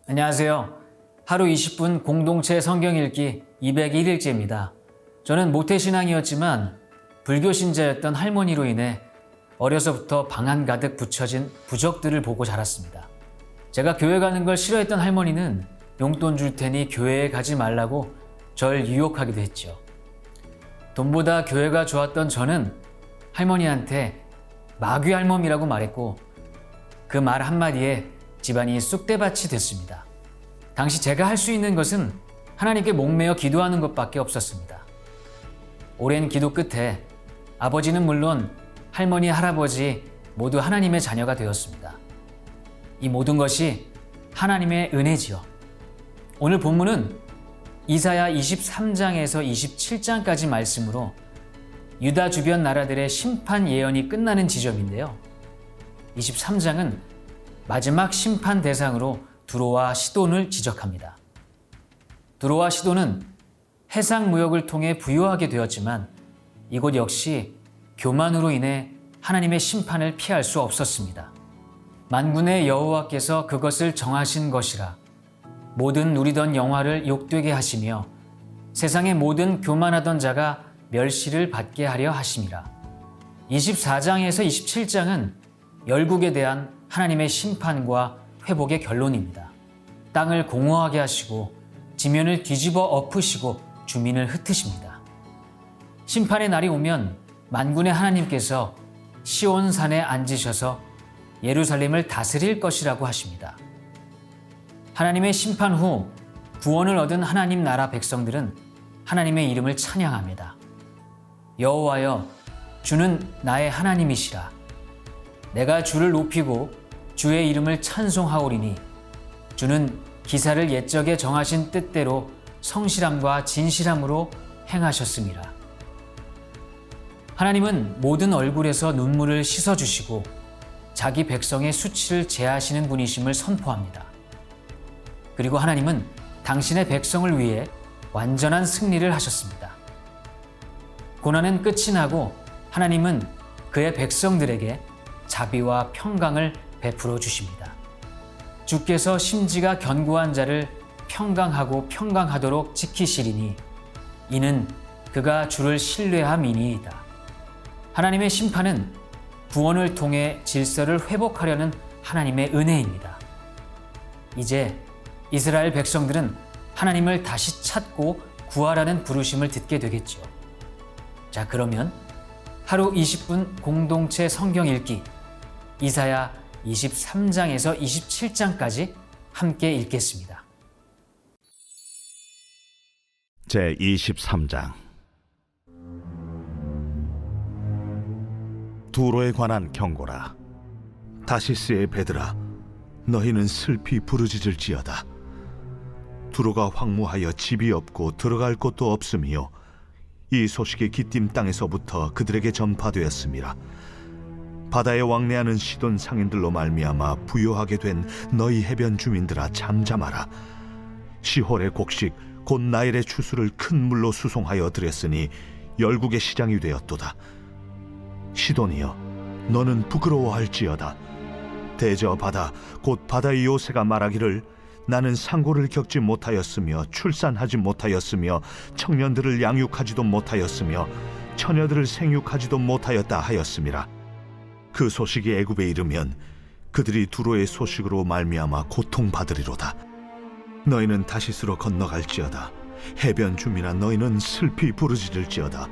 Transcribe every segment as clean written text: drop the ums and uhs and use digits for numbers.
안녕하세요. 하루 20분 공동체 성경 읽기 201일째입니다. 저는 모태신앙이었지만 불교 신자였던 할머니로 인해 어려서부터 방안 가득 붙여진 부적들을 보고 자랐습니다. 제가 교회 가는 걸 싫어했던 할머니는 용돈 줄 테니 교회에 가지 말라고 절 유혹하기도 했죠. 돈보다 교회가 좋았던 저는 할머니한테 마귀 할멈이라고 말했고 그 말 한마디에 집안이 쑥대밭이 됐습니다. 당시 제가 할 수 있는 것은 하나님께 목매어 기도하는 것밖에 없었습니다. 오랜 기도 끝에 아버지는 물론 할머니, 할아버지 모두 하나님의 자녀가 되었습니다. 이 모든 것이 하나님의 은혜지요. 오늘 본문은 이사야 23장에서 27장까지 말씀으로 유다 주변 나라들의 심판 예언이 끝나는 지점인데요. 23장은 마지막 심판 대상으로 두로와 시돈을 지적합니다. 두로와 시돈은 해상 무역을 통해 부유하게 되었지만 이곳 역시 교만으로 인해 하나님의 심판을 피할 수 없었습니다. 만군의 여호와께서 그것을 정하신 것이라 모든 누리던 영화를 욕되게 하시며 세상의 모든 교만하던 자가 멸시를 받게 하려 하심이라. 24장에서 27장은 열국에 대한 하나님의 심판과 회복의 결론입니다. 땅을 공허하게 하시고 지면을 뒤집어 엎으시고 주민을 흩으십니다. 심판의 날이 오면 만군의 하나님께서 시온산에 앉으셔서 예루살렘을 다스릴 것이라고 하십니다. 하나님의 심판 후 구원을 얻은 하나님 나라 백성들은 하나님의 이름을 찬양합니다. 여호와여, 주는 나의 하나님이시라. 내가 주를 높이고 주의 이름을 찬송하오리니 주는 기사를 옛적에 정하신 뜻대로 성실함과 진실함으로 행하셨음이라. 하나님은 모든 얼굴에서 눈물을 씻어주시고 자기 백성의 수치를 제하시는 분이심을 선포합니다. 그리고 하나님은 당신의 백성을 위해 완전한 승리를 하셨습니다. 고난은 끝이 나고 하나님은 그의 백성들에게 자비와 평강을 베풀어 주십니다. 주께서 심지가 견고한 자를 평강하고 평강하도록 지키시리니 이는 그가 주를 신뢰함이니이다. 하나님의 심판은 구원을 통해 질서를 회복하려는 하나님의 은혜입니다. 이제 이스라엘 백성들은 하나님을 다시 찾고 구하라는 부르심을 듣게 되겠죠. 자, 그러면 하루 20분 공동체 성경 읽기 이사야 23장에서 27장까지 함께 읽겠습니다. 제23장 두로에 관한 경고라. 다시스의 배들아, 너희는 슬피 부르짖을지어다. 두로가 황무하여 집이 없고 들어갈 곳도 없으며 이 소식이 기띔 땅에서부터 그들에게 전파되었음이라. 바다에 왕래하는 시돈 상인들로 말미암아 부요하게 된 너희 해변 주민들아, 잠잠하라. 시홀의 곡식 곧 나일의 추수를 큰 물로 수송하여 들였으니 열국의 시장이 되었도다. 시돈이여, 너는 부끄러워할지어다. 대저 바다 곧 바다의 요새가 말하기를 나는 상고를 겪지 못하였으며 출산하지 못하였으며 청년들을 양육하지도 못하였으며 처녀들을 생육하지도 못하였다 하였음이라. 그 소식이 애굽에 이르면 그들이 두로의 소식으로 말미암아 고통받으리로다. 너희는 다시스로 건너갈지어다. 해변 주민아, 너희는 슬피 부르짖을지어다.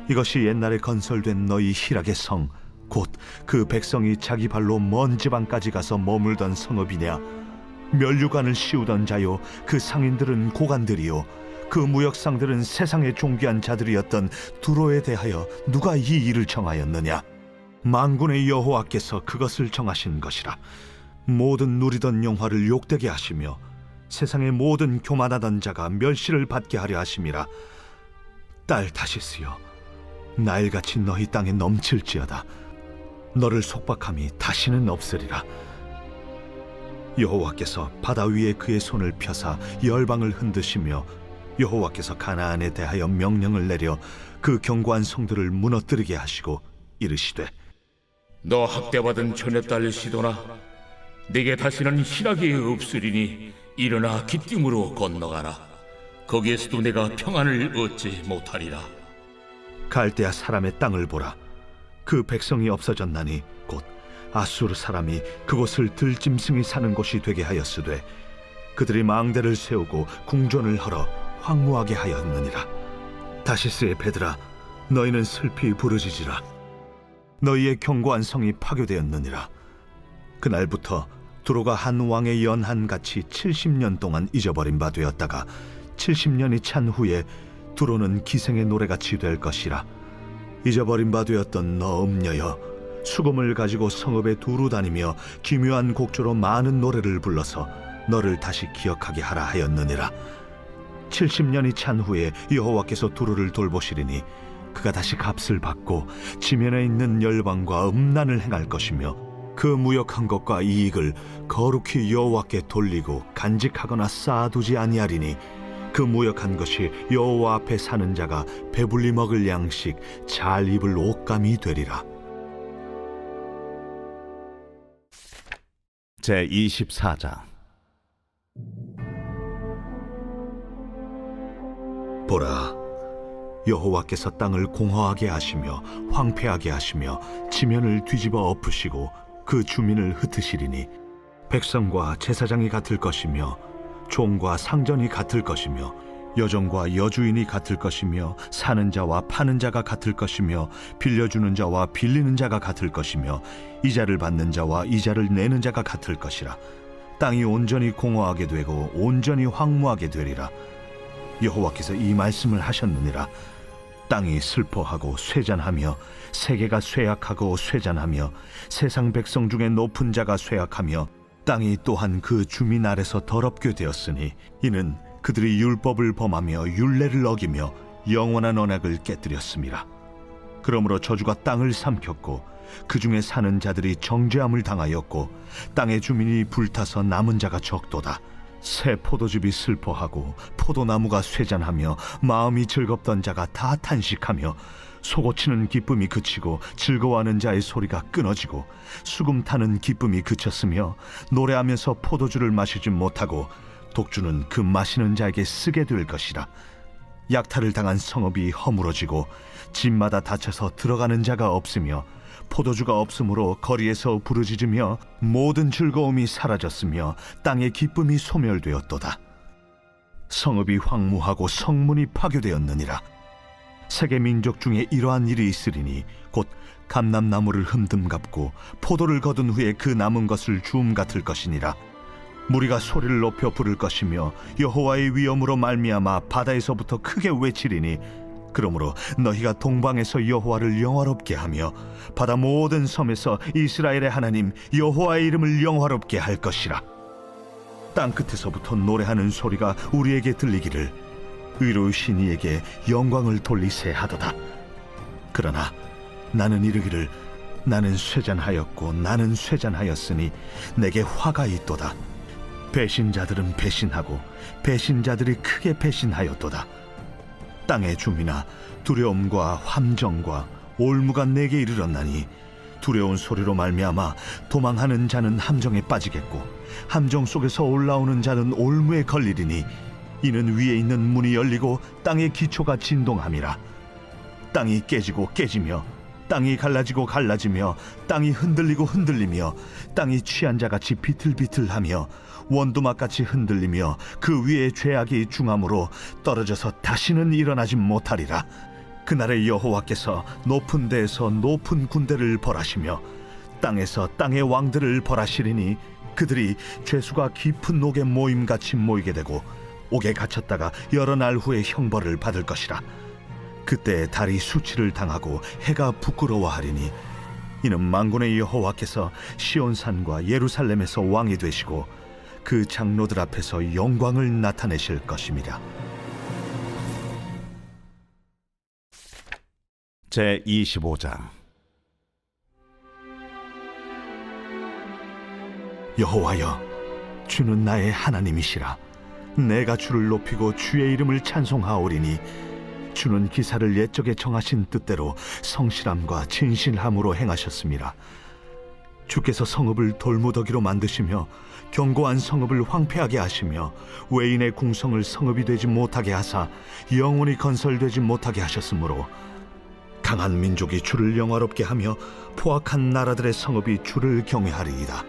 이것이 옛날에 건설된 너희 희락의 성, 곧 그 백성이 자기 발로 먼 지방까지 가서 머물던 성읍이냐? 면류관을 씌우던 자요, 그 상인들은 고관들이요, 그 무역상들은 세상의 존귀한 자들이었던 두로에 대하여 누가 이 일을 정하였느냐? 만군의 여호와께서 그것을 정하신 것이라. 모든 누리던 영화를 욕되게 하시며 세상의 모든 교만하던 자가 멸시를 받게 하려 하심이라. 딸 다시스여, 나일같이 너희 땅에 넘칠지어다. 너를 속박함이 다시는 없으리라. 여호와께서 바다 위에 그의 손을 펴사 열방을 흔드시며 여호와께서 가나안에 대하여 명령을 내려 그 견고한 성들을 무너뜨리게 하시고 이르시되 너 학대받은 처녀딸 시도나 내게 다시는 희락이 없으리니 일어나 기띔으로 건너가라. 거기에서도 내가 평안을 얻지 못하리라. 갈대아 사람의 땅을 보라. 그 백성이 없어졌나니 곧 아수르 사람이 그곳을 들짐승이 사는 곳이 되게 하였으되 그들이 망대를 세우고 궁전을 헐어 황무하게 하였느니라. 다시스의 배들아, 너희는 슬피 부르짖으라. 너희의 견고한 성이 파괴되었느니라. 그날부터 두로가 한 왕의 연한같이 70년 동안 잊어버린 바 되었다가 70년이 찬 후에 두로는 기생의 노래같이 될 것이라. 잊어버린 바 되었던 너 음녀여, 수금을 가지고 성읍에 두루 다니며 기묘한 곡조로 많은 노래를 불러서 너를 다시 기억하게 하라 하였느니라. 70년이 찬 후에 여호와께서 두루를 돌보시리니 그가 다시 값을 받고 지면에 있는 열방과 음란을 행할 것이며 그 무역한 것과 이익을 거룩히 여호와께 돌리고 간직하거나 쌓아두지 아니하리니 그 무역한 것이 여호와 앞에 사는 자가 배불리 먹을 양식 잘 입을 옷감이 되리라. 제24장. 보라, 여호와께서 땅을 공허하게 하시며 황폐하게 하시며 지면을 뒤집어 엎으시고 그 주민을 흩으시리니 백성과 제사장이 같을 것이며 종과 상전이 같을 것이며 여종과 여주인이 같을 것이며 사는 자와 파는 자가 같을 것이며 빌려주는 자와 빌리는 자가 같을 것이며 이자를 받는 자와 이자를 내는 자가 같을 것이라. 땅이 온전히 공허하게 되고 온전히 황무하게 되리라. 여호와께서 이 말씀을 하셨느니라. 땅이 슬퍼하고 쇠잔하며 세계가 쇠약하고 쇠잔하며 세상 백성 중에 높은 자가 쇠약하며 땅이 또한 그 주민 아래서 더럽게 되었으니 이는 그들이 율법을 범하며 율례를 어기며 영원한 언약을 깨뜨렸음이라. 그러므로 저주가 땅을 삼켰고 그 중에 사는 자들이 정죄함을 당하였고 땅의 주민이 불타서 남은 자가 적도다. 새 포도즙이 슬퍼하고 포도나무가 쇠잔하며 마음이 즐겁던 자가 다 탄식하며 솟구치는 기쁨이 그치고 즐거워하는 자의 소리가 끊어지고 수금 타는 기쁨이 그쳤으며 노래하면서 포도주를 마시지 못하고 독주는 그 마시는 자에게 쓰게 될 것이라. 약탈을 당한 성읍이 허물어지고 집마다 닫혀서 들어가는 자가 없으며 포도주가 없으므로 거리에서 부르짖으며 모든 즐거움이 사라졌으며 땅의 기쁨이 소멸되었도다. 성읍이 황무하고 성문이 파괴되었느니라. 세계 민족 중에 이러한 일이 있으리니 곧 감람나무를 흠듬 갚고 포도를 거둔 후에 그 남은 것을 주움 같을 것이니라. 무리가 소리를 높여 부를 것이며 여호와의 위엄으로 말미암아 바다에서부터 크게 외치리니 그러므로 너희가 동방에서 여호와를 영화롭게 하며 바다 모든 섬에서 이스라엘의 하나님 여호와의 이름을 영화롭게 할 것이라. 땅 끝에서부터 노래하는 소리가 우리에게 들리기를 의로우신 이에게 영광을 돌리세 하도다. 그러나 나는 이르기를 나는 쇠잔하였고 나는 쇠잔하였으니 내게 화가 있도다. 배신자들은 배신하고 배신자들이 크게 배신하였도다. 땅의 주민아, 두려움과 함정과 올무가 내게 이르렀나니 두려운 소리로 말미암아 도망하는 자는 함정에 빠지겠고 함정 속에서 올라오는 자는 올무에 걸리리니 이는 위에 있는 문이 열리고 땅의 기초가 진동함이라. 땅이 깨지고 깨지며 땅이 갈라지고 갈라지며 땅이 흔들리고 흔들리며 땅이 취한 자같이 비틀비틀하며 원두막같이 흔들리며 그 위에 죄악이 중함으로 떨어져서 다시는 일어나지 못하리라. 그날에 여호와께서 높은 데에서 높은 군대를 벌하시며 땅에서 땅의 왕들을 벌하시리니 그들이 죄수가 깊은 옥에 모임같이 모이게 되고 옥에 갇혔다가 여러 날 후에 형벌을 받을 것이라. 그때 달이 수치를 당하고 해가 부끄러워하리니 이는 만군의 여호와께서 시온산과 예루살렘에서 왕이 되시고 그 장로들 앞에서 영광을 나타내실 것입니다. 제25장. 여호와여, 주는 나의 하나님이시라. 내가 주를 높이고 주의 이름을 찬송하오리니 주는 기사를 옛적에 정하신 뜻대로 성실함과 진실함으로 행하셨습니다. 주께서 성읍을 돌무더기로 만드시며 견고한 성읍을 황폐하게 하시며 외인의 궁성을 성읍이 되지 못하게 하사 영원히 건설되지 못하게 하셨으므로 강한 민족이 주를 영화롭게 하며 포악한 나라들의 성읍이 주를 경외하리이다.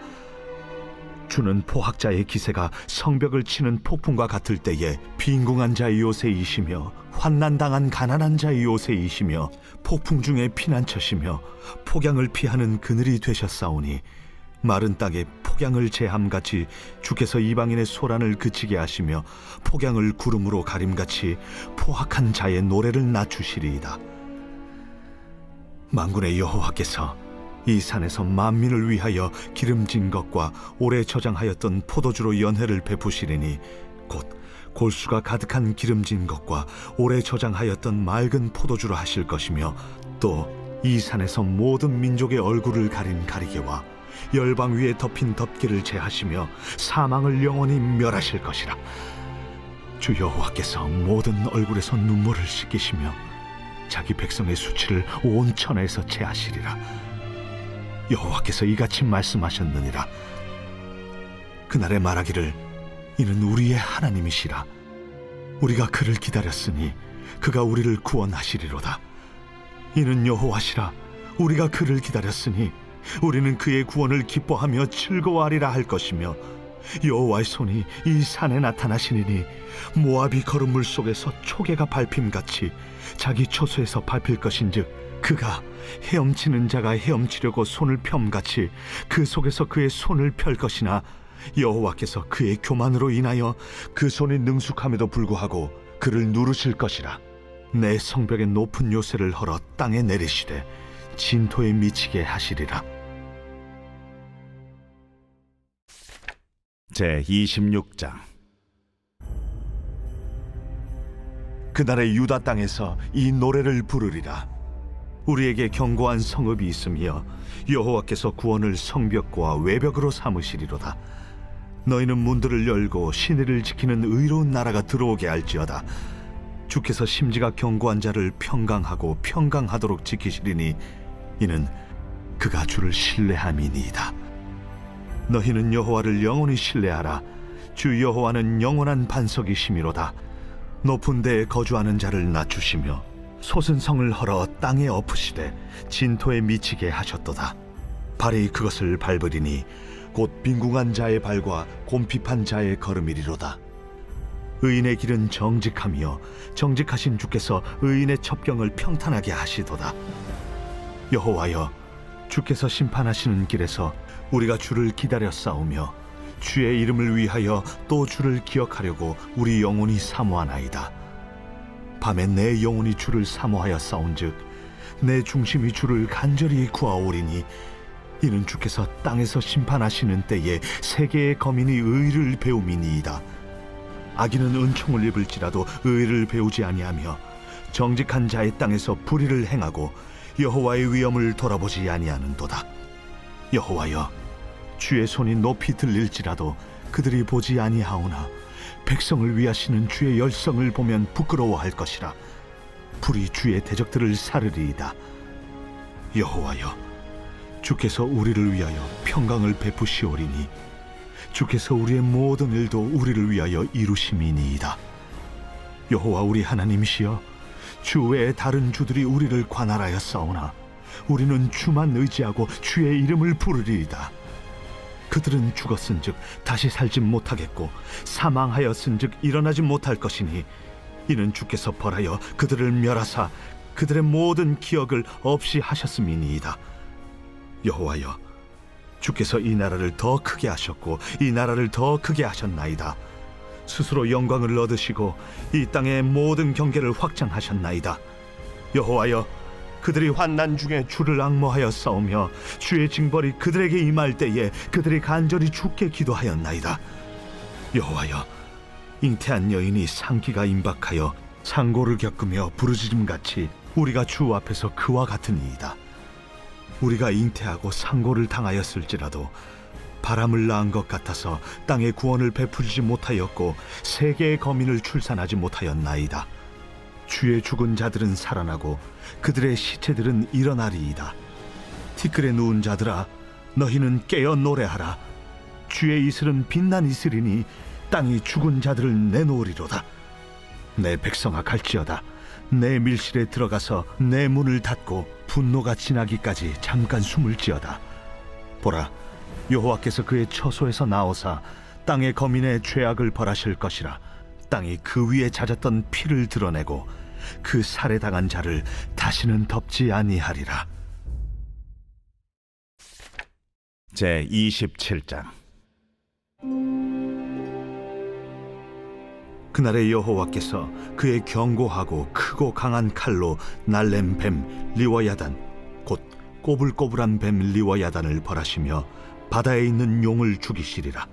주는 포학자의 기세가 성벽을 치는 폭풍과 같을 때에 빈궁한 자의 요새이시며 환난당한 가난한 자의 요새이시며 폭풍 중에 피난처시며 폭양을 피하는 그늘이 되셨사오니 마른 땅에 폭양을 제함같이 주께서 이방인의 소란을 그치게 하시며 폭양을 구름으로 가림같이 포악한 자의 노래를 낮추시리이다. 만군의 여호와께서 이 산에서 만민을 위하여 기름진 것과 오래 저장하였던 포도주로 연회를 베푸시리니 곧 골수가 가득한 기름진 것과 오래 저장하였던 맑은 포도주로 하실 것이며 또 이 산에서 모든 민족의 얼굴을 가린 가리개와 열방 위에 덮인 덮개를 제하시며 사망을 영원히 멸하실 것이라. 주 여호와께서 모든 얼굴에서 눈물을 씻기시며 자기 백성의 수치를 온 천하에서 제하시리라. 여호와께서 이같이 말씀하셨느니라. 그날에 말하기를 이는 우리의 하나님이시라. 우리가 그를 기다렸으니 그가 우리를 구원하시리로다. 이는 여호와시라. 우리가 그를 기다렸으니 우리는 그의 구원을 기뻐하며 즐거워하리라 할 것이며 여호와의 손이 이 산에 나타나시니니 모압이 걸음물 속에서 초계가 밟힘같이 자기 처소에서 밟힐 것인즉 그가 헤엄치는 자가 헤엄치려고 손을 펴같이 그 속에서 그의 손을 펼 것이나 여호와께서 그의 교만으로 인하여 그 손이 능숙함에도 불구하고 그를 누르실 것이라. 내 성벽의 높은 요새를 헐어 땅에 내리시되 진토에 미치게 하시리라. 제26장. 그날의 유다 땅에서 이 노래를 부르리라. 우리에게 견고한 성읍이 있으며 여호와께서 구원을 성벽과 외벽으로 삼으시리로다. 너희는 문들을 열고 시내를 지키는 의로운 나라가 들어오게 할지어다. 주께서 심지가 견고한 자를 평강하고 평강하도록 지키시리니 이는 그가 주를 신뢰함이니이다. 너희는 여호와를 영원히 신뢰하라. 주 여호와는 영원한 반석이시미로다. 높은 데에 거주하는 자를 낮추시며 솟은 성을 헐어 땅에 엎으시되 진토에 미치게 하셨도다. 발이 그것을 밟으리니 곧 빈궁한 자의 발과 곰핍한 자의 걸음이리로다. 의인의 길은 정직하며 정직하신 주께서 의인의 첩경을 평탄하게 하시도다. 여호와여, 주께서 심판하시는 길에서 우리가 주를 기다려 싸우며 주의 이름을 위하여 또 주를 기억하려고 우리 영혼이 사모하나이다. 밤에 내 영혼이 주를 사모하여 싸운즉 내 중심이 주를 간절히 구하오리니 이는 주께서 땅에서 심판하시는 때에 세계의 거민이 의를 배움이니이다. 악인은 은총을 입을지라도 의를 배우지 아니하며 정직한 자의 땅에서 불의를 행하고 여호와의 위엄을 돌아보지 아니하는도다. 여호와여, 주의 손이 높이 들릴지라도 그들이 보지 아니하오나 백성을 위하시는 주의 열성을 보면 부끄러워할 것이라. 불이 주의 대적들을 사르리이다. 여호와여, 주께서 우리를 위하여 평강을 베푸시오리니 주께서 우리의 모든 일도 우리를 위하여 이루심이니이다. 여호와 우리 하나님이시여, 주 외에 다른 주들이 우리를 관할하여 싸우나 우리는 주만 의지하고 주의 이름을 부르리이다. 그들은 죽었은즉 다시 살지 못하겠고 사망하였은즉 일어나지 못할 것이니 이는 주께서 벌하여 그들을 멸하사 그들의 모든 기억을 없이 하셨음이니이다. 여호와여, 주께서 이 나라를 더 크게 하셨고 이 나라를 더 크게 하셨나이다. 스스로 영광을 얻으시고 이 땅의 모든 경계를 확장하셨나이다. 여호와여, 그들이 환난 중에 주를 앙모하여 싸우며 주의 징벌이 그들에게 임할 때에 그들이 간절히 주께 기도하였나이다. 여호와여, 잉태한 여인이 상기가 임박하여 상고를 겪으며 부르짖음같이 우리가 주 앞에서 그와 같으니이다. 우리가 잉태하고 상고를 당하였을지라도 바람을 낳은 것 같아서 땅에 구원을 베풀지 못하였고 세계의 거민을 출산하지 못하였나이다. 주의 죽은 자들은 살아나고 그들의 시체들은 일어나리이다. 티끌에 누운 자들아, 너희는 깨어 노래하라. 주의 이슬은 빛난 이슬이니 땅이 죽은 자들을 내놓으리로다. 내 백성아 갈지어다. 내 밀실에 들어가서 내 문을 닫고 분노가 지나기까지 잠깐 숨을 지어다. 보라, 여호와께서 그의 처소에서 나오사 땅의 거민의 죄악을 벌하실 것이라. 땅이 그 위에 잦았던 피를 드러내고 그 살해당한 자를 다시는 덮지 아니하리라. 제 27장. 그날에 여호와께서 그의 견고하고 크고 강한 칼로 날렘 뱀 리워야단 곧 꼬불꼬불한 뱀 리워야단을 벌하시며 바다에 있는 용을 죽이시리라.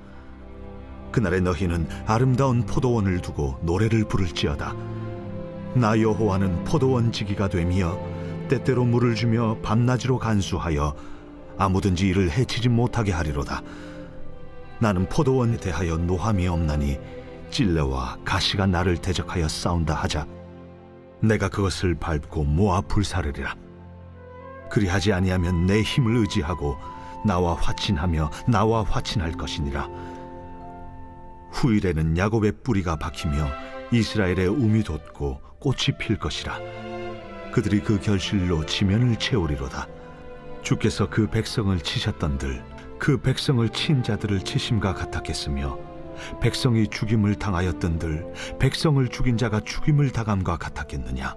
그날에 너희는 아름다운 포도원을 두고 노래를 부를지어다. 나 여호와는 포도원 지기가 되며 때때로 물을 주며 밤낮으로 간수하여 아무든지 이를 해치지 못하게 하리로다. 나는 포도원에 대하여 노함이 없나니 찔레와 가시가 나를 대적하여 싸운다 하자 내가 그것을 밟고 모아 불사르리라. 그리하지 아니하면 내 힘을 의지하고 나와 화친하며 나와 화친할 것이니라. 후일에는 야곱의 뿌리가 박히며 이스라엘의 움이 돋고 꽃이 필 것이라. 그들이 그 결실로 지면을 채우리로다. 주께서 그 백성을 치셨던들 그 백성을 친 자들을 치심과 같았겠으며 백성이 죽임을 당하였던들 백성을 죽인 자가 죽임을 당함과 같았겠느냐.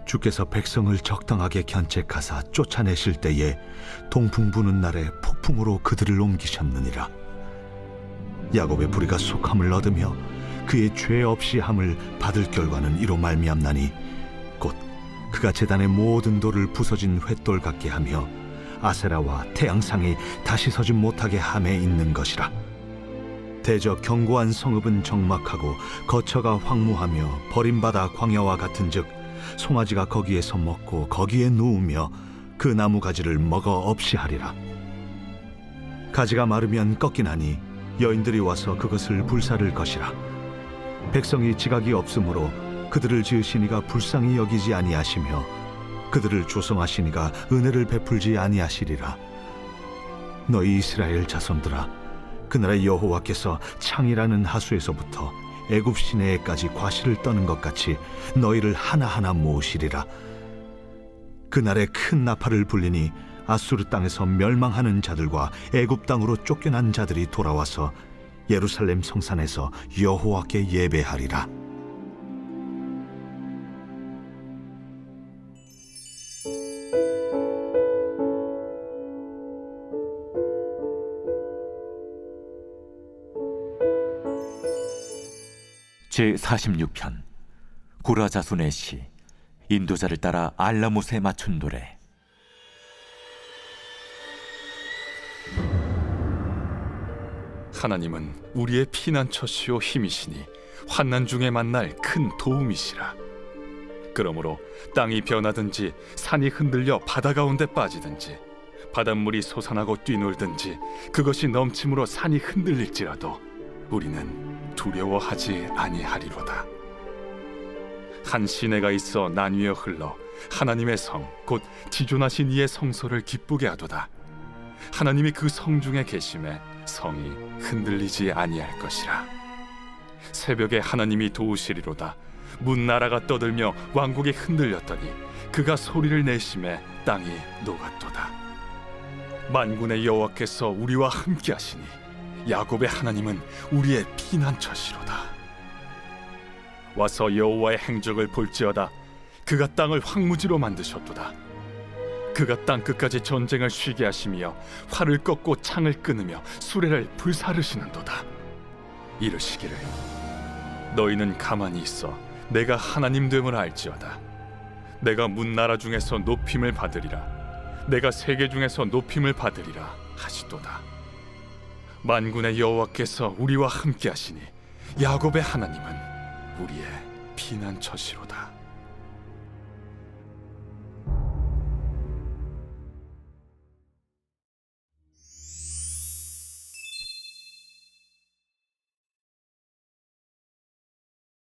주께서 백성을 적당하게 견책하사 쫓아내실 때에 동풍 부는 날에 폭풍으로 그들을 옮기셨느니라. 야곱의 부리가 속함을 얻으며 그의 죄 없이 함을 받을 결과는 이로 말미암나니 곧 그가 제단의 모든 돌을 부서진 횃돌 같게 하며 아세라와 태양상이 다시 서지 못하게 함에 있는 것이라. 대저 견고한 성읍은 적막하고 거처가 황무하며 버림받아 광야와 같은즉 송아지가 거기에서 먹고 거기에 누우며 그 나무 가지를 먹어 없이 하리라. 가지가 마르면 꺾이나니 여인들이 와서 그것을 불사를 것이라. 백성이 지각이 없으므로 그들을 지으시니가 불쌍히 여기지 아니하시며 그들을 조성하시니가 은혜를 베풀지 아니하시리라. 너희 이스라엘 자손들아, 그날에 여호와께서 창이라는 하수에서부터 애굽 시내에까지 과실을 떠는 것 같이 너희를 하나하나 모으시리라. 그날에 큰 나팔을 불리니 아수르 땅에서 멸망하는 자들과 애굽 땅으로 쫓겨난 자들이 돌아와서 예루살렘 성산에서 여호와께 예배하리라. 제46편 고라 자손의 시. 인도자를 따라 알라못에 맞춘 노래. 하나님은 우리의 피난처시오 힘이시니 환난 중에 만날 큰 도움이시라. 그러므로 땅이 변하든지 산이 흔들려 바다 가운데 빠지든지 바닷물이 솟아나고 뛰놀든지 그것이 넘침으로 산이 흔들릴지라도 우리는 두려워하지 아니하리로다. 한 시내가 있어 나뉘어 흘러 하나님의 성 곧 지존하신 이의 성소를 기쁘게 하도다. 하나님이 그 성 중에 계심에 성이 흔들리지 아니할 것이라. 새벽에 하나님이 도우시리로다. 문나라가 떠들며 왕국이 흔들렸더니 그가 소리를 내심에 땅이 녹았도다. 만군의 여호와께서 우리와 함께 하시니 야곱의 하나님은 우리의 피난처시로다. 와서 여호와의 행적을 볼지어다. 그가 땅을 황무지로 만드셨도다. 그가 땅 끝까지 전쟁을 쉬게 하시며 활을 꺾고 창을 끊으며 수레를 불사르시는도다. 이르시기를 너희는 가만히 있어 내가 하나님 됨을 알지어다. 내가 문나라 중에서 높임을 받으리라. 내가 세계 중에서 높임을 받으리라 하시도다. 만군의 여호와께서 우리와 함께 하시니 야곱의 하나님은 우리의 피난처시로다.